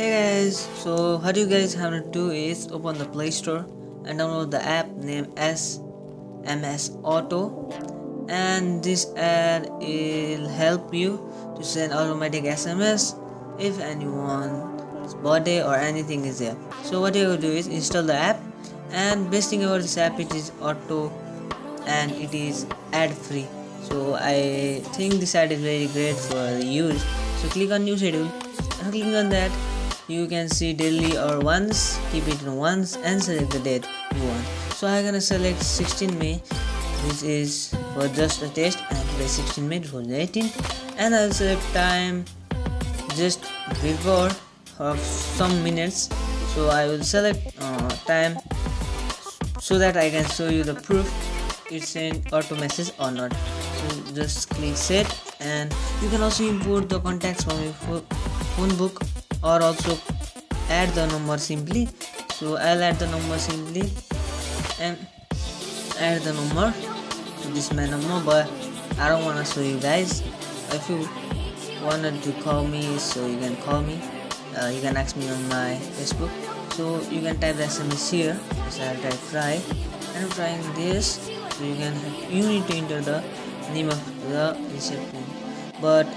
Hey guys, so what you guys have to do is open the Play Store and download the app named SMS Auto, and this app will help you to send automatic SMS if anyone's birthday or anything is there. So what you have to do is install the app, and best thing about this app, it is auto and it is ad free. So I think this ad is very great for use. So click on new schedule, and clicking on that you can see daily or once, keep it in once and select the date you want. So I'm gonna select 16 May, which is for just a test, and today 16 May 2018, and I'll select time just before of some minutes. So I will select time so that I can show you the proof it's sent auto message or not. So just click set, and you can also import the contacts from your phone book or also add the number simply. So I'll add the number simply and add the number to this my number, but I don't want to show you guys. If you wanted to call me, so you can call me, you can ask me on my Facebook. So you can type the SMS here. So I'll type try, and I'm trying this. So you need to enter the name of the recipient, but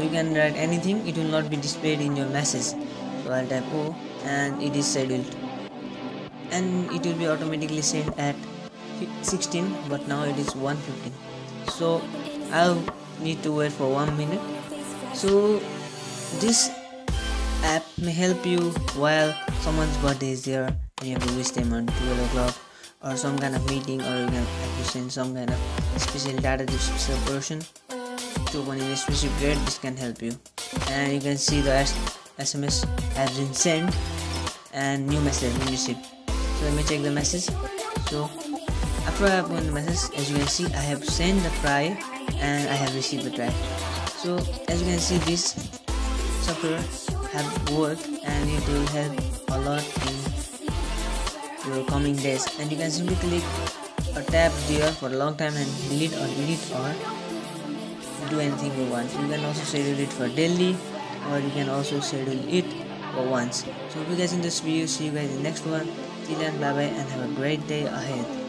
you can write anything, it will not be displayed in your message. So I'll type O, and it is scheduled, and it will be automatically sent at 16, but now it is 1:15. So I'll need to wait for 1 minute. So this app may help you while someone's birthday is there and you have to wish them on 12 o'clock or some kind of meeting, or you can have to send some kind of special data to special person to open in a specific grade. This can help you, and you can see the SMS has been sent and new message been received. So let me check the message. So after I open the message, as you can see, I have sent the try and I have received the try. So as you can see, this software have worked and it will help a lot in your coming days. And you can simply click or tap there for a long time and delete or do anything you want. You can also schedule it for daily, or you can also schedule it for once. So if you guys in this video, see you guys in the next one. Till then, bye bye and have a great day ahead.